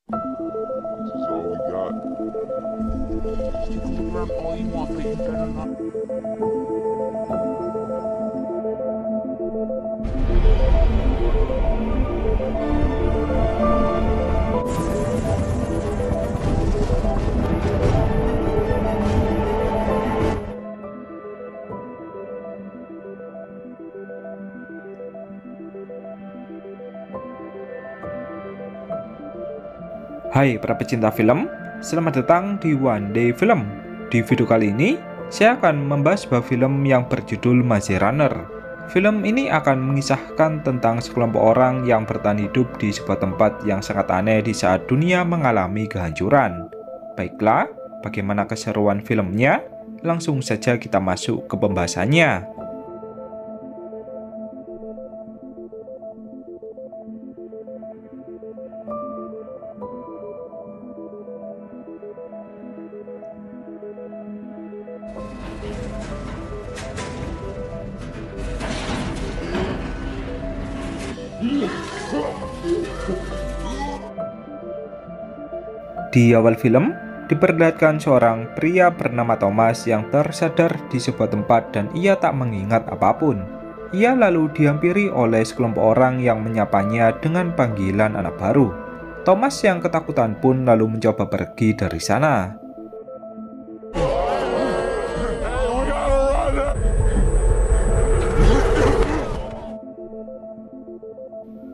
This is all we got. You can look around all you want, but you better not. Hai para pecinta film, selamat datang di One Day Film. Di video kali ini, saya akan membahas sebuah film yang berjudul Maze Runner. Film ini akan mengisahkan tentang sekelompok orang yang bertahan hidup di sebuah tempat yang sangat aneh di saat dunia mengalami kehancuran. Baiklah, bagaimana keseruan filmnya? Langsung saja kita masuk ke pembahasannya. Di awal film, diperlihatkan seorang pria bernama Thomas yang tersadar di sebuah tempat dan ia tak mengingat apapun. Ia lalu dihampiri oleh sekelompok orang yang menyapanya dengan panggilan anak baru. Thomas yang ketakutan pun lalu mencoba pergi dari sana.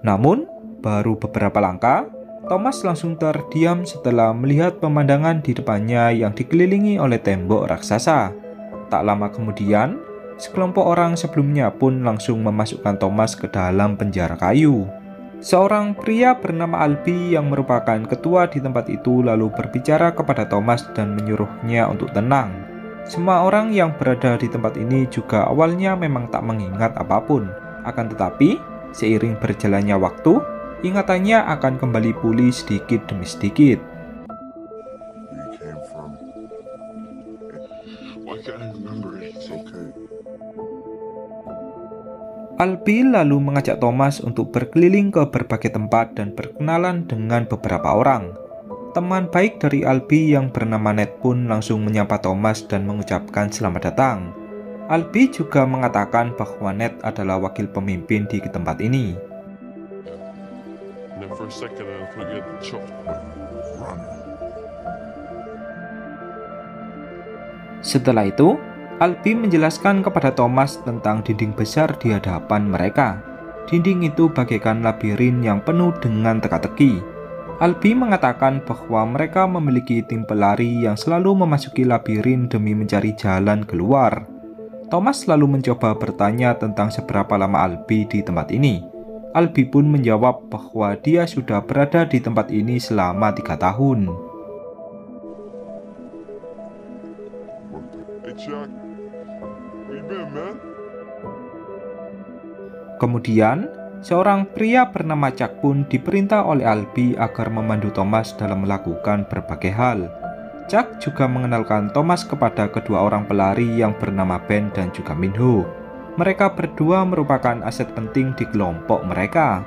Namun, baru beberapa langkah, Thomas langsung terdiam setelah melihat pemandangan di depannya yang dikelilingi oleh tembok raksasa. Tak lama kemudian, sekelompok orang sebelumnya pun langsung memasukkan Thomas ke dalam penjara kayu. Seorang pria bernama Albi yang merupakan ketua di tempat itu lalu berbicara kepada Thomas dan menyuruhnya untuk tenang. Semua orang yang berada di tempat ini juga awalnya memang tak mengingat apapun. Akan tetapi, seiring berjalannya waktu, ingatannya akan kembali pulih sedikit demi sedikit. Where you came from. Why can't I remember it? It's okay. Albi lalu mengajak Thomas untuk berkeliling ke berbagai tempat dan berkenalan dengan beberapa orang. Teman baik dari Albi yang bernama Ned pun langsung menyapa Thomas dan mengucapkan selamat datang. Albi juga mengatakan bahwa Ned adalah wakil pemimpin di tempat ini. And then for a second, I thought you had the chop. Runner. Setelah itu, Albi menjelaskan kepada Thomas tentang dinding besar di hadapan mereka. Dinding itu bagaikan labirin yang penuh dengan teka-teki. Albi mengatakan bahwa mereka memiliki tim pelari yang selalu memasuki labirin demi mencari jalan keluar. Thomas lalu mencoba bertanya tentang seberapa lama Albi di tempat ini. Albi pun menjawab bahwa dia sudah berada di tempat ini selama 3 tahun. Hey, Chuck. Where you been, man? Kemudian, seorang pria bernama Chuck pun diperintah oleh Albi agar memandu Thomas dalam melakukan berbagai hal. Chuck juga mengenalkan Thomas kepada kedua orang pelari yang bernama Ben dan juga Minho. Mereka berdua merupakan aset penting di kelompok mereka.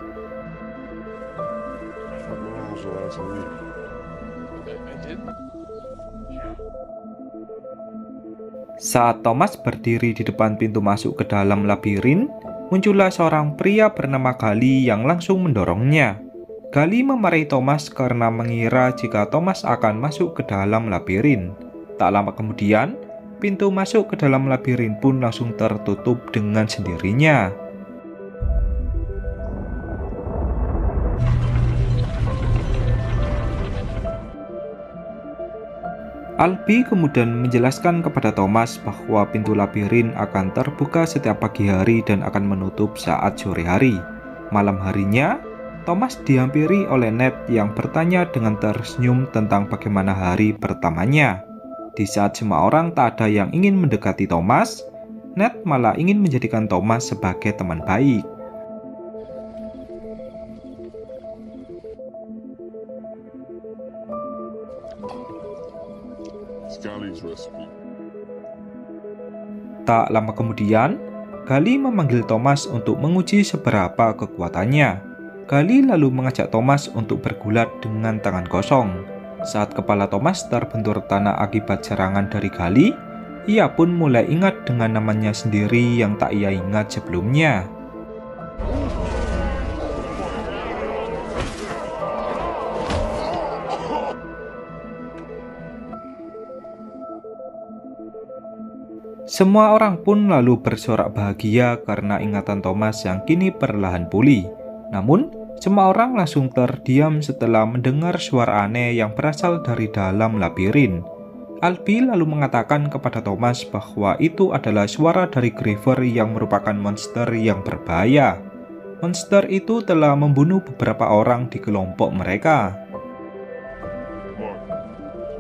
Saat Thomas berdiri di depan pintu masuk ke dalam labirin, muncullah seorang pria bernama Gali yang langsung mendorongnya. Gali memarahi Thomas karena mengira jika Thomas akan masuk ke dalam labirin. Tak lama kemudian, pintu masuk ke dalam labirin pun langsung tertutup dengan sendirinya. Albi kemudian menjelaskan kepada Thomas bahwa pintu labirin akan terbuka setiap pagi hari dan akan menutup saat sore hari. Malam harinya, Thomas dihampiri oleh Ned yang bertanya dengan tersenyum tentang bagaimana hari pertamanya. Di saat semua orang tak ada yang ingin mendekati Thomas, Ned malah ingin menjadikan Thomas sebagai teman baik. Scally's recipe. Tak lama kemudian, Gali memanggil Thomas untuk menguji seberapa kekuatannya. Gali lalu mengajak Thomas untuk bergulat dengan tangan kosong. Saat kepala Thomas terbentur tanah akibat serangan dari Gali, ia pun mulai ingat dengan namanya sendiri yang tak ia ingat sebelumnya. Semua orang pun lalu bersorak bahagia karena ingatan Thomas yang kini perlahan pulih. Namun, semua orang langsung terdiam setelah mendengar suara aneh yang berasal dari dalam labirin. Albi lalu mengatakan kepada Thomas bahwa itu adalah suara dari Griever yang merupakan monster yang berbahaya. Monster itu telah membunuh beberapa orang di kelompok mereka.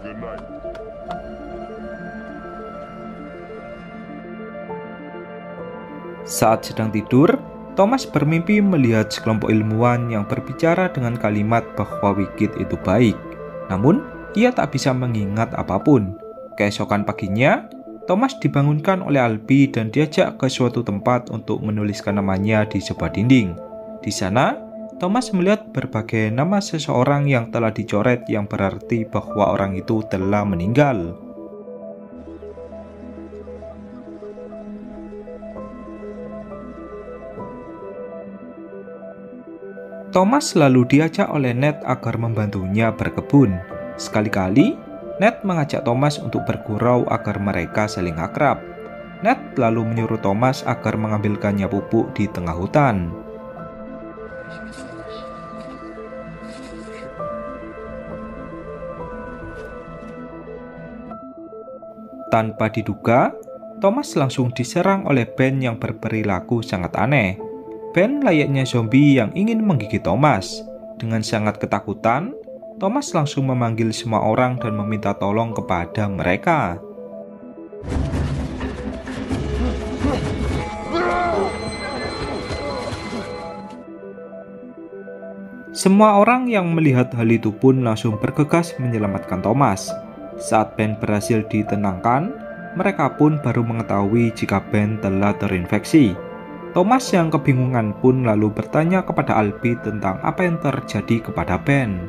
Good night. Saat sedang tidur, Thomas bermimpi melihat sekelompok ilmuwan yang berbicara dengan kalimat bahwa Wicked itu baik. Namun, ia tak bisa mengingat apapun. Keesokan paginya, Thomas dibangunkan oleh Albi dan diajak ke suatu tempat untuk menuliskan namanya di sebuah dinding. Di sana, Thomas melihat berbagai nama seseorang yang telah dicoret yang berarti bahwa orang itu telah meninggal. Thomas lalu diajak oleh Ned agar membantunya berkebun. Sekali-kali, Ned mengajak Thomas untuk bergurau agar mereka saling akrab. Ned lalu menyuruh Thomas agar mengambilkannya pupuk di tengah hutan. Tanpa diduga, Thomas langsung diserang oleh Ben yang berperilaku sangat aneh. Ben layaknya zombie yang ingin menggigit Thomas. Dengan sangat ketakutan, Thomas langsung memanggil semua orang dan meminta tolong kepada mereka. Semua orang yang melihat hal itu pun langsung bergegas menyelamatkan Thomas. Saat Ben berhasil ditenangkan, mereka pun baru mengetahui jika Ben telah terinfeksi. Thomas yang kebingungan pun lalu bertanya kepada Albi tentang apa yang terjadi kepada Ben.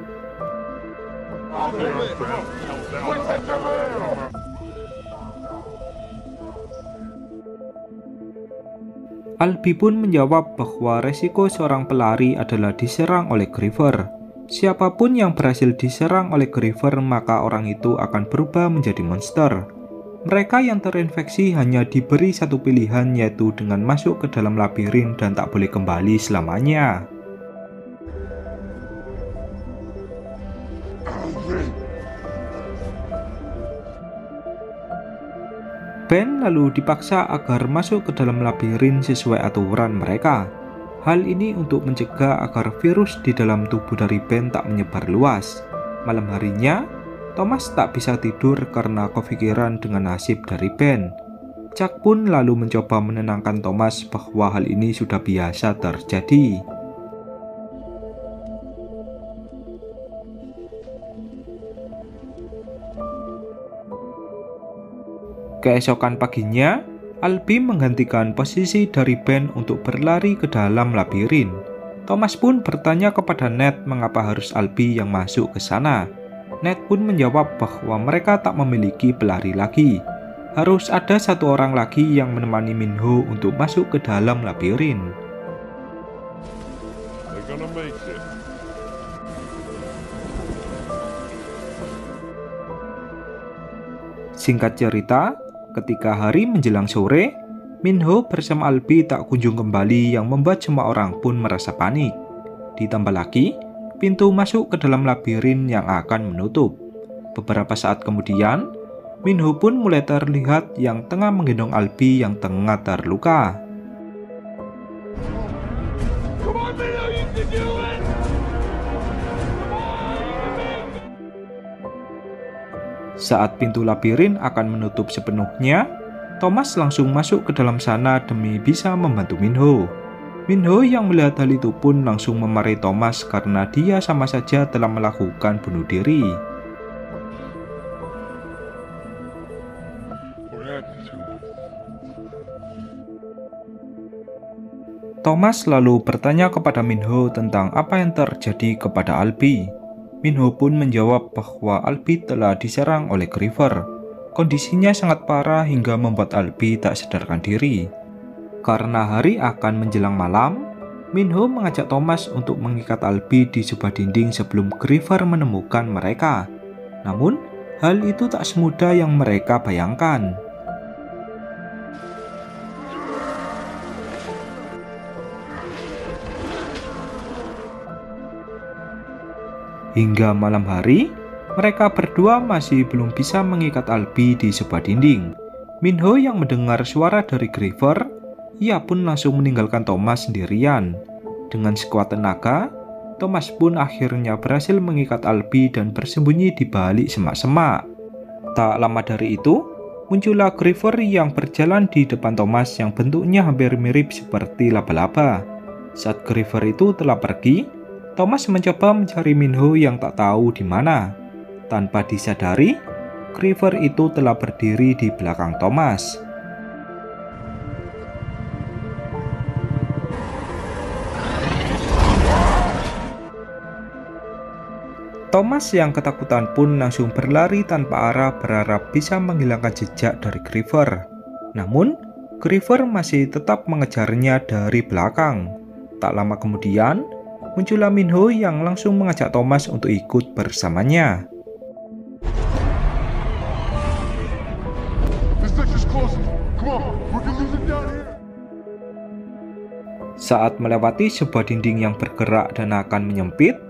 Albi pun menjawab bahwa resiko seorang pelari adalah diserang oleh Griever. Siapapun yang berhasil diserang oleh Griever, maka orang itu akan berubah menjadi monster. Mereka yang terinfeksi hanya diberi satu pilihan, yaitu dengan masuk ke dalam labirin dan tak boleh kembali selamanya. Ben lalu dipaksa agar masuk ke dalam labirin sesuai aturan mereka. Hal ini untuk mencegah agar virus di dalam tubuh dari Ben tak menyebar luas. Malam harinya, Thomas tak bisa tidur karena kepikiran dengan nasib dari Ben. Chuck pun lalu mencoba menenangkan Thomas bahwa hal ini sudah biasa terjadi. Keesokan paginya, Albi menggantikan posisi dari Ben untuk berlari ke dalam labirin. Thomas pun bertanya kepada Ned mengapa harus Albi yang masuk ke sana. Ned pun menjawab bahwa mereka tak memiliki pelari lagi. Harus ada satu orang lagi yang menemani Minho untuk masuk ke dalam labirin. They're gonna make it. Singkat cerita, ketika hari menjelang sore, Minho bersama Albi tak kunjung kembali yang membuat semua orang pun merasa panik. Ditambah lagi, pintu masuk ke dalam labirin yang akan menutup. Beberapa saat kemudian, Minho pun mulai terlihat yang tengah menggendong Albi yang tengah terluka. Saat pintu labirin akan menutup sepenuhnya, Thomas langsung masuk ke dalam sana demi bisa membantu Minho. Minho yang melihat hal itu pun langsung memarahi Thomas karena dia sama saja telah melakukan bunuh diri. Thomas lalu bertanya kepada Minho tentang apa yang terjadi kepada Albi. Minho pun menjawab bahwa Albi telah diserang oleh Griever. Kondisinya sangat parah hingga membuat Albi tak sadarkan diri. Karena hari akan menjelang malam, Minho mengajak Thomas untuk mengikat Albi di sebuah dinding sebelum Griever menemukan mereka. Namun, hal itu tak semudah yang mereka bayangkan. Hingga malam hari, mereka berdua masih belum bisa mengikat Albi di sebuah dinding. Minho yang mendengar suara dari Griever, ia pun langsung meninggalkan Thomas sendirian. Dengan sekuat tenaga, Thomas pun akhirnya berhasil mengikat Albi dan bersembunyi di balik semak-semak. Tak lama dari itu, muncullah Griever yang berjalan di depan Thomas yang bentuknya hampir mirip seperti laba-laba. Saat Griever itu telah pergi, Thomas mencoba mencari Minho yang tak tahu di mana. Tanpa disadari, Griever itu telah berdiri di belakang Thomas. Thomas yang ketakutan pun langsung berlari tanpa arah berharap bisa menghilangkan jejak dari Griever. Namun, Griever masih tetap mengejarnya dari belakang. Tak lama kemudian, muncullah Minho yang langsung mengajak Thomas untuk ikut bersamanya. Saat melewati sebuah dinding yang bergerak dan akan menyempit,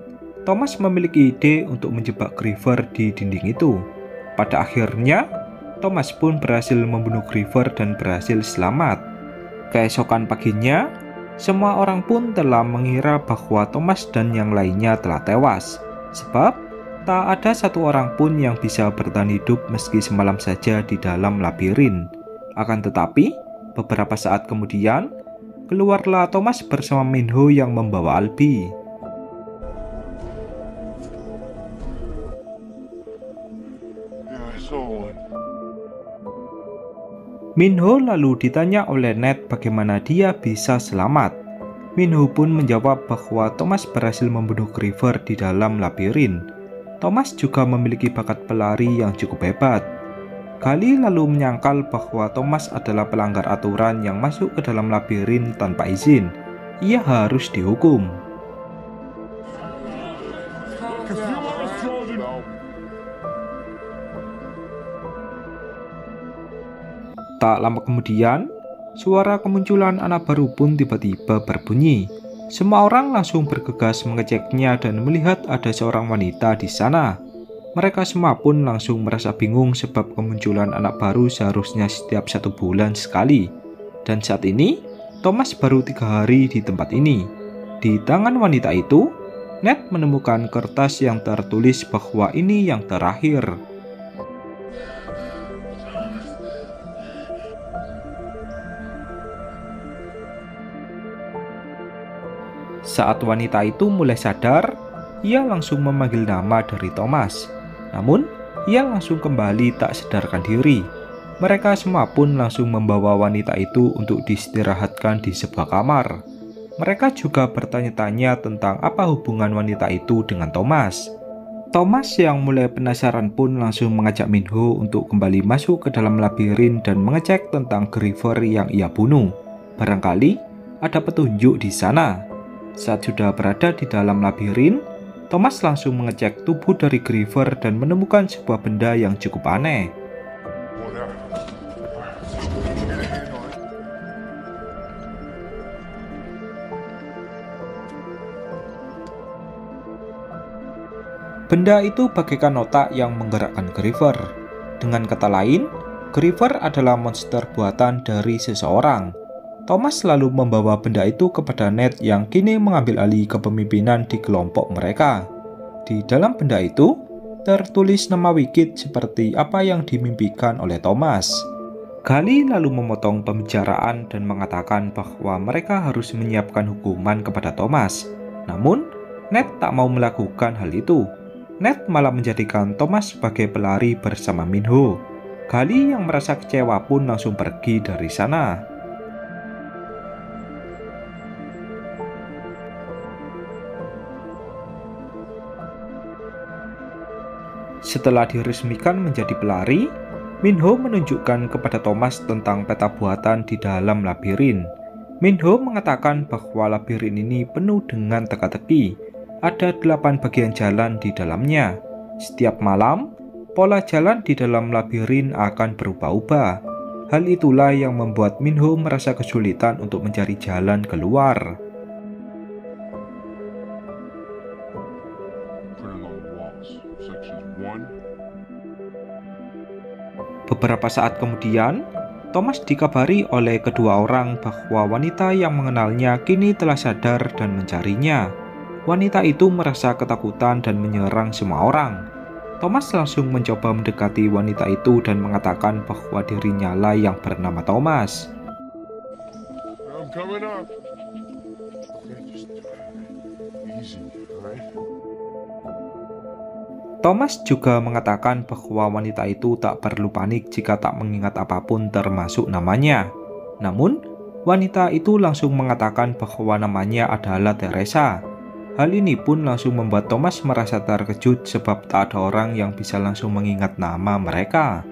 Thomas memiliki ide untuk menjebak Griever di dinding itu. Pada akhirnya, Thomas pun berhasil membunuh Griever dan berhasil selamat. Keesokan paginya, semua orang pun telah mengira bahwa Thomas dan yang lainnya telah tewas. Sebab, tak ada satu orang pun yang bisa bertahan hidup meski semalam saja di dalam labirin. Akan tetapi, beberapa saat kemudian, keluarlah Thomas bersama Minho yang membawa Albi. Minho lalu ditanya oleh Ned bagaimana dia bisa selamat. Minho pun menjawab bahwa Thomas berhasil membunuh Griever di dalam labirin. Thomas juga memiliki bakat pelari yang cukup hebat. Kali lalu menyangkal bahwa Thomas adalah pelanggar aturan yang masuk ke dalam labirin tanpa izin. Ia harus dihukum. Tak lama kemudian, suara kemunculan anak baru pun tiba-tiba berbunyi. Semua orang langsung bergegas mengeceknya dan melihat ada seorang wanita di sana. Mereka semua pun langsung merasa bingung sebab kemunculan anak baru seharusnya setiap 1 bulan sekali. Dan saat ini, Thomas baru 3 hari di tempat ini. Di tangan wanita itu, Ned menemukan kertas yang tertulis bahwa ini yang terakhir. Saat wanita itu mulai sadar, ia langsung memanggil nama dari Thomas. Namun, ia langsung kembali tak sadarkan diri. Mereka semua pun langsung membawa wanita itu untuk diistirahatkan di sebuah kamar. Mereka juga bertanya-tanya tentang apa hubungan wanita itu dengan Thomas. Thomas yang mulai penasaran pun langsung mengajak Minho untuk kembali masuk ke dalam labirin dan mengecek tentang Griever yang ia bunuh. Barangkali ada petunjuk di sana. Saat sudah berada di dalam labirin, Thomas langsung mengecek tubuh dari Griever dan menemukan sebuah benda yang cukup aneh. Benda itu bagaikan otak yang menggerakkan Griever. Dengan kata lain, Griever adalah monster buatan dari seseorang. Thomas lalu membawa benda itu kepada Ned yang kini mengambil alih kepemimpinan di kelompok mereka. Di dalam benda itu, tertulis nama Wicked seperti apa yang dimimpikan oleh Thomas. Gali lalu memotong pembicaraan dan mengatakan bahwa mereka harus menyiapkan hukuman kepada Thomas. Namun, Ned tak mau melakukan hal itu. Ned malah menjadikan Thomas sebagai pelari bersama Minho. Gali yang merasa kecewa pun langsung pergi dari sana. Setelah diresmikan menjadi pelari, Minho menunjukkan kepada Thomas tentang peta buatan di dalam labirin. Minho mengatakan bahwa labirin ini penuh dengan teka-teki. Ada 8 bagian jalan di dalamnya. Setiap malam, pola jalan di dalam labirin akan berubah-ubah. Hal itulah yang membuat Minho merasa kesulitan untuk mencari jalan keluar. Beberapa saat kemudian, Thomas dikabari oleh kedua orang bahwa wanita yang mengenalnya kini telah sadar dan mencarinya. Wanita itu merasa ketakutan dan menyerang semua orang. Thomas langsung mencoba mendekati wanita itu dan mengatakan bahwa dirinya lah yang bernama Thomas. I'm coming up. Just easy, right? Thomas juga mengatakan bahwa wanita itu tak perlu panik jika tak mengingat apapun termasuk namanya. Namun, wanita itu langsung mengatakan bahwa namanya adalah Teresa. Hal ini pun langsung membuat Thomas merasa terkejut sebab tak ada orang yang bisa langsung mengingat nama mereka.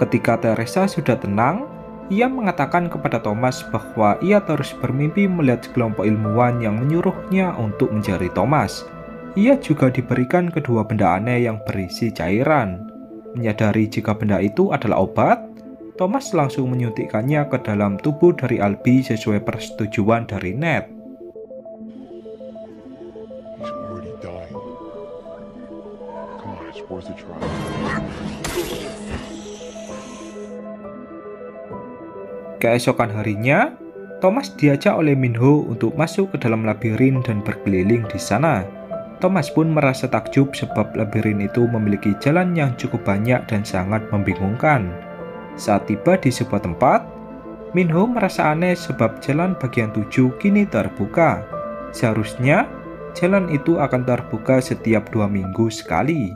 Ketika Teresa sudah tenang, ia mengatakan kepada Thomas bahwa ia terus bermimpi melihat sekelompok ilmuwan yang menyuruhnya untuk mencari Thomas. Ia juga diberikan kedua benda aneh yang berisi cairan. Menyadari jika benda itu adalah obat, Thomas langsung menyuntikkannya ke dalam tubuh dari Albie sesuai persetujuan dari Ned. He's already dying. Come on, it's worth a try. Keesokan harinya, Thomas diajak oleh Minho untuk masuk ke dalam labirin dan berkeliling di sana. Thomas pun merasa takjub sebab labirin itu memiliki jalan yang cukup banyak dan sangat membingungkan. Saat tiba di sebuah tempat, Minho merasa aneh sebab jalan bagian 7 kini terbuka. Seharusnya, jalan itu akan terbuka setiap 2 minggu sekali.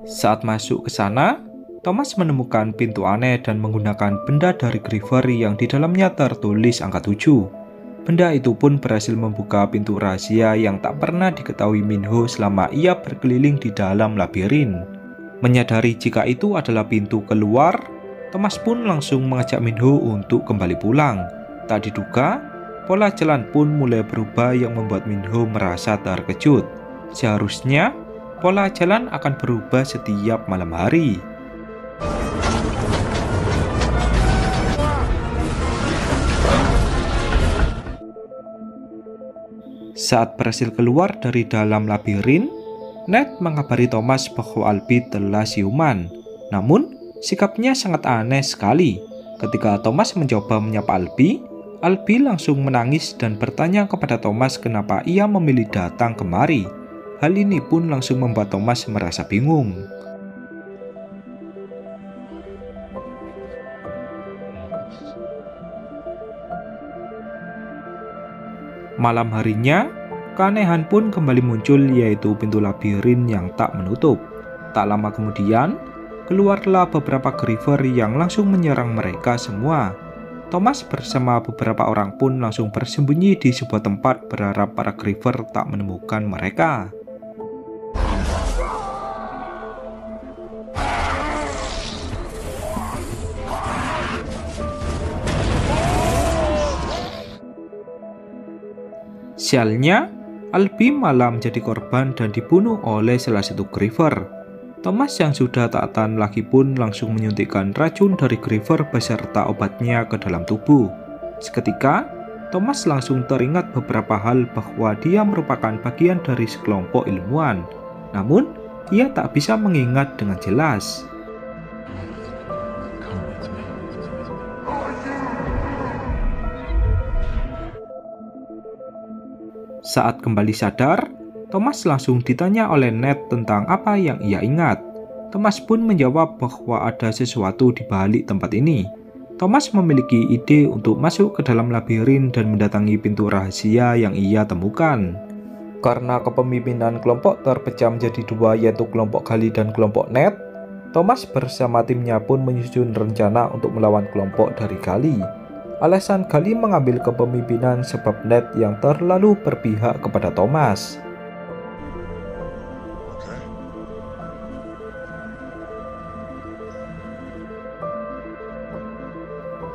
Saat masuk ke sana, Thomas menemukan pintu aneh dan menggunakan benda dari Griever yang di dalamnya tertulis angka 7. Benda itu pun berhasil membuka pintu rahasia yang tak pernah diketahui Minho selama ia berkeliling di dalam labirin. Menyadari jika itu adalah pintu keluar, Thomas pun langsung mengajak Minho untuk kembali pulang. Tak diduga, pola jalan pun mulai berubah yang membuat Minho merasa terkejut. Seharusnya, pola jalan akan berubah setiap malam hari. Saat berhasil keluar dari dalam labirin, Ned mengabari Thomas bahwa Albie telah siuman. Namun, sikapnya sangat aneh sekali. Ketika Thomas mencoba menyapa Albie langsung menangis dan bertanya kepada Thomas kenapa ia memilih datang kemari. Hal ini pun langsung membuat Thomas merasa bingung. Malam harinya, keanehan pun kembali muncul yaitu pintu labirin yang tak menutup. Tak lama kemudian, keluarlah beberapa Griever yang langsung menyerang mereka semua. Thomas bersama beberapa orang pun langsung bersembunyi di sebuah tempat berharap para Griever tak menemukan mereka. Sialnya, Albie malah menjadi korban dan dibunuh oleh salah satu Griever. Thomas yang sudah tak tahan lagi pun langsung menyuntikkan racun dari Griever beserta obatnya ke dalam tubuh. Seketika, Thomas langsung teringat beberapa hal bahwa dia merupakan bagian dari sekelompok ilmuwan. Namun, ia tak bisa mengingat dengan jelas. Saat kembali sadar, Thomas langsung ditanya oleh Ned tentang apa yang ia ingat. Thomas pun menjawab bahwa ada sesuatu di balik tempat ini. Thomas memiliki ide untuk masuk ke dalam labirin dan mendatangi pintu rahasia yang ia temukan. Karena kepemimpinan kelompok terpecah menjadi dua, yaitu kelompok Gali dan kelompok Ned, Thomas bersama timnya pun menyusun rencana untuk melawan kelompok dari Gali. Alasan Gali mengambil kepemimpinan sebab Ned yang terlalu berpihak kepada Thomas.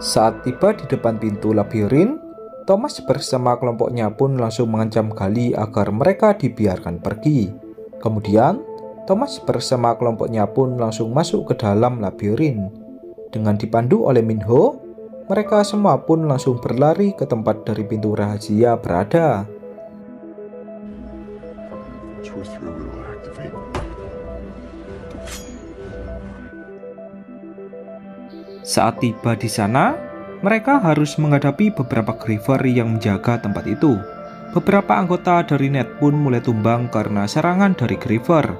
Saat tiba di depan pintu labirin, Thomas bersama kelompoknya pun langsung mengancam Gali agar mereka dibiarkan pergi. Kemudian, Thomas bersama kelompoknya pun langsung masuk ke dalam labirin. Dengan dipandu oleh Minho, mereka semua pun langsung berlari ke tempat dari pintu rahasia berada. Saat tiba di sana, mereka harus menghadapi beberapa Griever yang menjaga tempat itu. Beberapa anggota dari Ned pun mulai tumbang karena serangan dari Griever.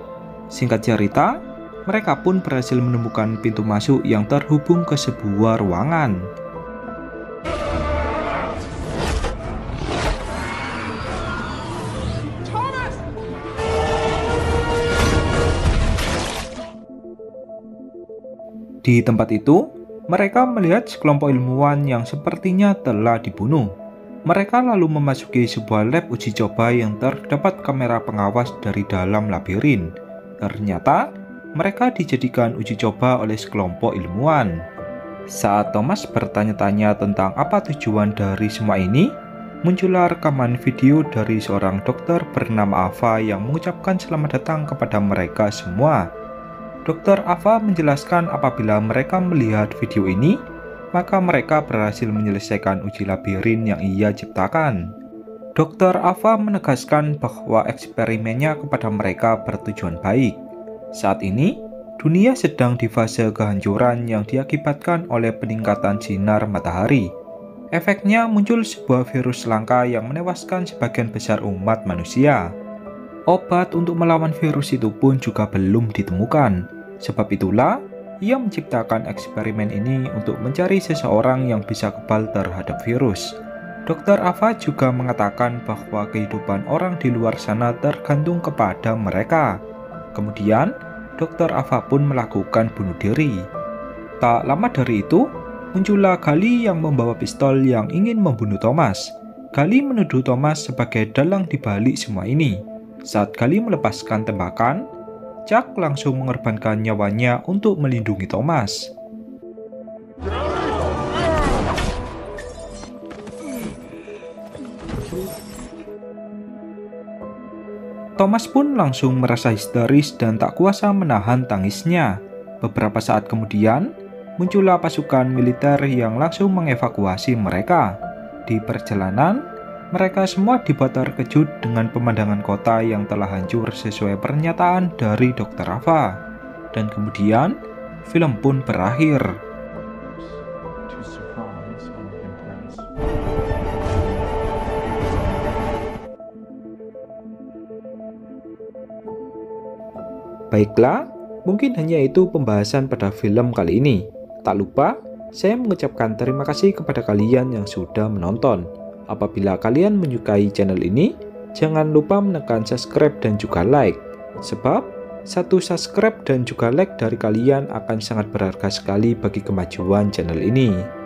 Singkat cerita, mereka pun berhasil menemukan pintu masuk yang terhubung ke sebuah ruangan. Di tempat itu, mereka melihat sekelompok ilmuwan yang sepertinya telah dibunuh. Mereka lalu memasuki sebuah lab uji coba yang terdapat kamera pengawas dari dalam labirin. Ternyata, mereka dijadikan uji coba oleh sekelompok ilmuwan. Saat Thomas bertanya-tanya tentang apa tujuan dari semua ini, muncullah rekaman video dari seorang dokter bernama Ava yang mengucapkan selamat datang kepada mereka semua. Dr. Ava menjelaskan apabila mereka melihat video ini, maka mereka berhasil menyelesaikan uji labirin yang ia ciptakan. Dr. Ava menegaskan bahwa eksperimennya kepada mereka bertujuan baik. Saat ini, dunia sedang di fase kehancuran yang diakibatkan oleh peningkatan sinar matahari. Efeknya muncul sebuah virus langka yang menewaskan sebagian besar umat manusia. Obat untuk melawan virus itu pun juga belum ditemukan. Sebab itulah, ia menciptakan eksperimen ini untuk mencari seseorang yang bisa kebal terhadap virus. Dr. Ava juga mengatakan bahwa kehidupan orang di luar sana tergantung kepada mereka. Kemudian, Dr. Ava pun melakukan bunuh diri. Tak lama dari itu, muncullah Gali yang membawa pistol yang ingin membunuh Thomas. Gali menuduh Thomas sebagai dalang di balik semua ini. Saat Gali melepaskan tembakan, Chuck langsung mengorbankan nyawanya untuk melindungi Thomas. Thomas pun langsung merasa histeris dan tak kuasa menahan tangisnya. Beberapa saat kemudian, muncullah pasukan militer yang langsung mengevakuasi mereka. Di perjalanan, mereka semua dibuat terkejut dengan pemandangan kota yang telah hancur sesuai pernyataan dari Dr. Ava. Dan kemudian, film pun berakhir. Baiklah, mungkin hanya itu pembahasan pada film kali ini. Tak lupa, saya mengucapkan terima kasih kepada kalian yang sudah menonton. Apabila kalian menyukai channel ini, jangan lupa menekan subscribe dan juga like. Sebab, satu subscribe dan juga like dari kalian akan sangat berharga sekali bagi kemajuan channel ini.